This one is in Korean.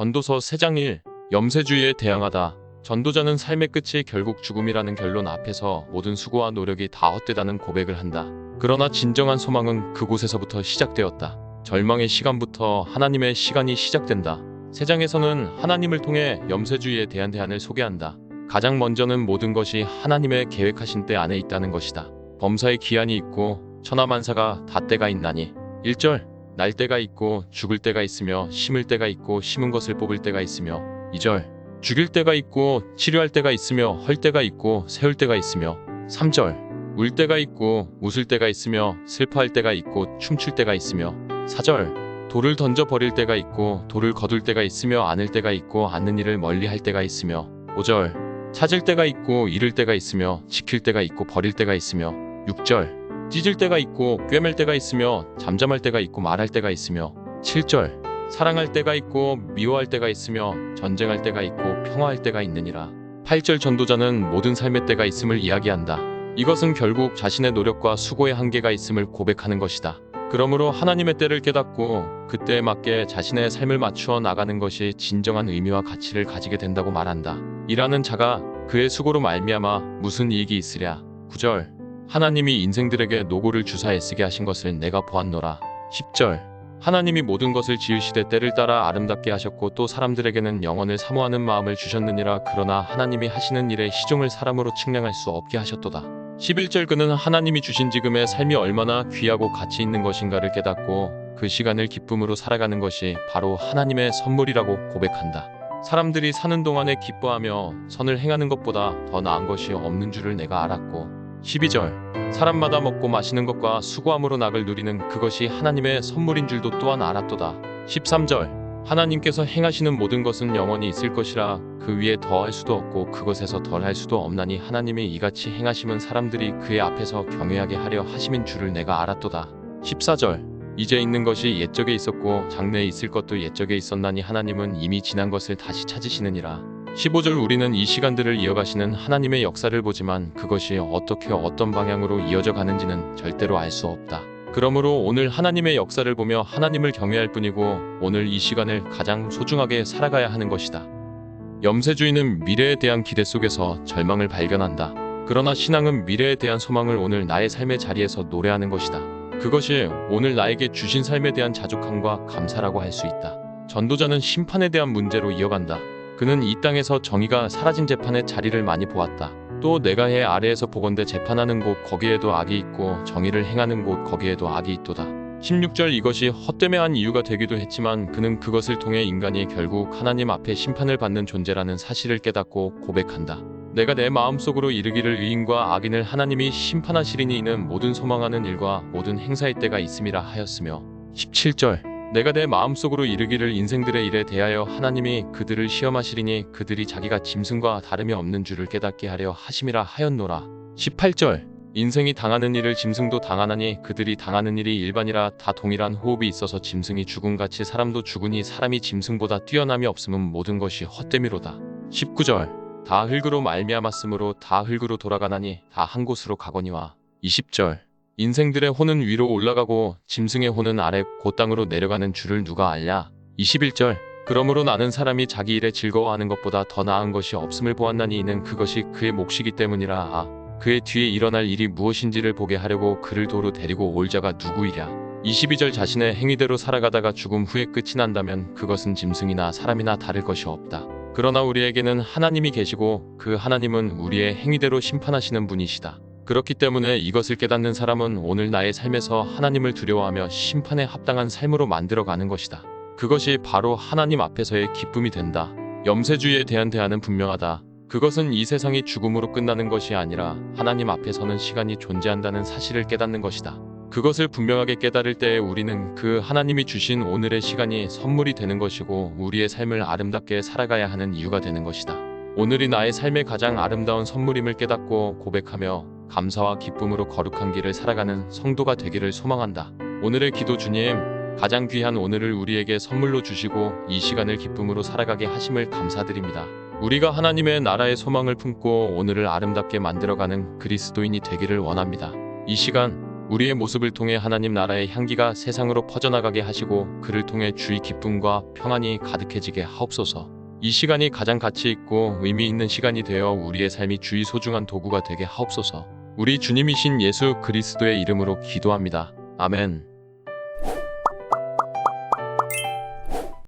전도서 3장 1. 염세주의에 대항하다. 전도자는 삶의 끝이 결국 죽음이라는 결론 앞에서 모든 수고와 노력이 다 헛되다는 고백을 한다. 그러나 진정한 소망은 그곳에서부터 시작되었다. 절망의 시간부터 하나님의 시간이 시작된다. 3장에서는 하나님을 통해 염세주의에 대한 대안을 소개한다. 가장 먼저는 모든 것이 하나님의 계획하신 때 안에 있다는 것이다. 범사의 기한이 있고 천하만사가 다 때가 있나니. 1절. 날 때가 있고 죽을 때가 있으며 심을 때가 있고 심은 것을 뽑을 때가 있으며. 2절. 죽일 때가 있고 치료할 때가 있으며 헐 때가 있고 세울 때가 있으며. 3절. 울 때가 있고 웃을 때가 있으며 슬퍼할 때가 있고 춤출 때가 있으며. 4절. 돌을 던져 버릴 때가 있고 돌을 거둘 때가 있으며 안을 때가 있고 않는 일을 멀리 할 때가 있으며. 5절. 찾을 때가 있고 잃을 때가 있으며 지킬 때가 있고 버릴 때가 있으며. 6절. 찢을 때가 있고 꿰맬 때가 있으며 잠잠할 때가 있고 말할 때가 있으며. 7절. 사랑할 때가 있고 미워할 때가 있으며 전쟁할 때가 있고 평화할 때가 있느니라. 8절. 전도자는 모든 삶의 때가 있음을 이야기한다. 이것은 결국 자신의 노력과 수고의 한계가 있음을 고백하는 것이다. 그러므로 하나님의 때를 깨닫고 그때에 맞게 자신의 삶을 맞추어 나가는 것이 진정한 의미와 가치를 가지게 된다고 말한다. 일하는 자가 그의 수고로 말미암아 무슨 이익이 있으랴. 9절. 하나님이 인생들에게 노고를 주사 애쓰게 하신 것을 내가 보았노라. 10절. 하나님이 모든 것을 지으시되 때를 따라 아름답게 하셨고 또 사람들에게는 영원을 사모하는 마음을 주셨느니라. 그러나 하나님이 하시는 일의 시종을 사람으로 측량할 수 없게 하셨도다. 11절. 그는 하나님이 주신 지금의 삶이 얼마나 귀하고 가치 있는 것인가를 깨닫고 그 시간을 기쁨으로 살아가는 것이 바로 하나님의 선물이라고 고백한다. 사람들이 사는 동안에 기뻐하며 선을 행하는 것보다 더 나은 것이 없는 줄을 내가 알았고. 12절. 사람마다 먹고 마시는 것과 수고함으로 낙을 누리는 그것이 하나님의 선물인 줄도 또한 알았도다. 13절. 하나님께서 행하시는 모든 것은 영원히 있을 것이라 그 위에 더할 수도 없고 그것에서 덜할 수도 없나니 하나님이 이같이 행하심은 사람들이 그의 앞에서 경외하게 하려 하심인 줄을 내가 알았도다. 14절. 이제 있는 것이 옛적에 있었고 장래에 있을 것도 옛적에 있었나니 하나님은 이미 지난 것을 다시 찾으시느니라. 15절. 우리는 이 시간들을 이어가시는 하나님의 역사를 보지만 그것이 어떻게 어떤 방향으로 이어져 가는지는 절대로 알 수 없다. 그러므로 오늘 하나님의 역사를 보며 하나님을 경외할 뿐이고 오늘 이 시간을 가장 소중하게 살아가야 하는 것이다. 염세주의는 미래에 대한 기대 속에서 절망을 발견한다. 그러나 신앙은 미래에 대한 소망을 오늘 나의 삶의 자리에서 노래하는 것이다. 그것이 오늘 나에게 주신 삶에 대한 자족함과 감사라고 할 수 있다. 전도자는 심판에 대한 문제로 이어간다. 그는 이 땅에서 정의가 사라진 재판의 자리를 많이 보았다. 또 내가 해 아래에서 보건대 재판하는 곳 거기에도 악이 있고 정의를 행하는 곳 거기에도 악이 있도다. 16절. 이것이 헛되매 한 이유가 되기도 했지만 그는 그것을 통해 인간이 결국 하나님 앞에 심판을 받는 존재라는 사실을 깨닫고 고백한다. 내가 내 마음속으로 이르기를 의인과 악인을 하나님이 심판하시리니 이는 모든 소망하는 일과 모든 행사의 때가 있음이라 하였으며. 17절. 내가 내 마음속으로 이르기를 인생들의 일에 대하여 하나님이 그들을 시험하시리니 그들이 자기가 짐승과 다름이 없는 줄을 깨닫게 하려 하심이라 하였노라. 18절. 인생이 당하는 일을 짐승도 당하나니 그들이 당하는 일이 일반이라 다 동일한 호흡이 있어서 짐승이 죽음같이 사람도 죽으니 사람이 짐승보다 뛰어남이 없음은 모든 것이 헛되미로다. 19절. 다 흙으로 말미암았으므로 다 흙으로 돌아가나니 다 한 곳으로 가거니와. 20절. 인생들의 혼은 위로 올라가고 짐승의 혼은 아래 곧 땅으로 내려가는 줄을 누가 알랴. 21절. 그러므로 나는 사람이 자기 일에 즐거워하는 것보다 더 나은 것이 없음을 보았나니 이는 그것이 그의 몫이기 때문이라. 그의 뒤에 일어날 일이 무엇인지를 보게 하려고 그를 도로 데리고 올 자가 누구이랴. 22절. 자신의 행위대로 살아가다가 죽음 후에 끝이 난다면 그것은 짐승이나 사람이나 다를 것이 없다. 그러나 우리에게는 하나님이 계시고 그 하나님은 우리의 행위대로 심판하시는 분이시다. 그렇기 때문에 이것을 깨닫는 사람은 오늘 나의 삶에서 하나님을 두려워하며 심판에 합당한 삶으로 만들어가는 것이다. 그것이 바로 하나님 앞에서의 기쁨이 된다. 염세주의에 대한 대안은 분명하다. 그것은 이 세상이 죽음으로 끝나는 것이 아니라 하나님 앞에서는 시간이 존재한다는 사실을 깨닫는 것이다. 그것을 분명하게 깨달을 때에 우리는 그 하나님이 주신 오늘의 시간이 선물이 되는 것이고 우리의 삶을 아름답게 살아가야 하는 이유가 되는 것이다. 오늘이 나의 삶의 가장 아름다운 선물임을 깨닫고 고백하며 감사와 기쁨으로 거룩한 길을 살아가는 성도가 되기를 소망한다. 오늘의 기도. 주님, 가장 귀한 오늘을 우리에게 선물로 주시고 이 시간을 기쁨으로 살아가게 하심을 감사드립니다. 우리가 하나님의 나라의 소망을 품고 오늘을 아름답게 만들어가는 그리스도인이 되기를 원합니다. 이 시간 우리의 모습을 통해 하나님 나라의 향기가 세상으로 퍼져나가게 하시고 그를 통해 주의 기쁨과 평안이 가득해지게 하옵소서. 이 시간이 가장 가치 있고 의미 있는 시간이 되어 우리의 삶이 주의 소중한 도구가 되게 하옵소서. 우리 주님이신 예수 그리스도의 이름으로 기도합니다. 아멘.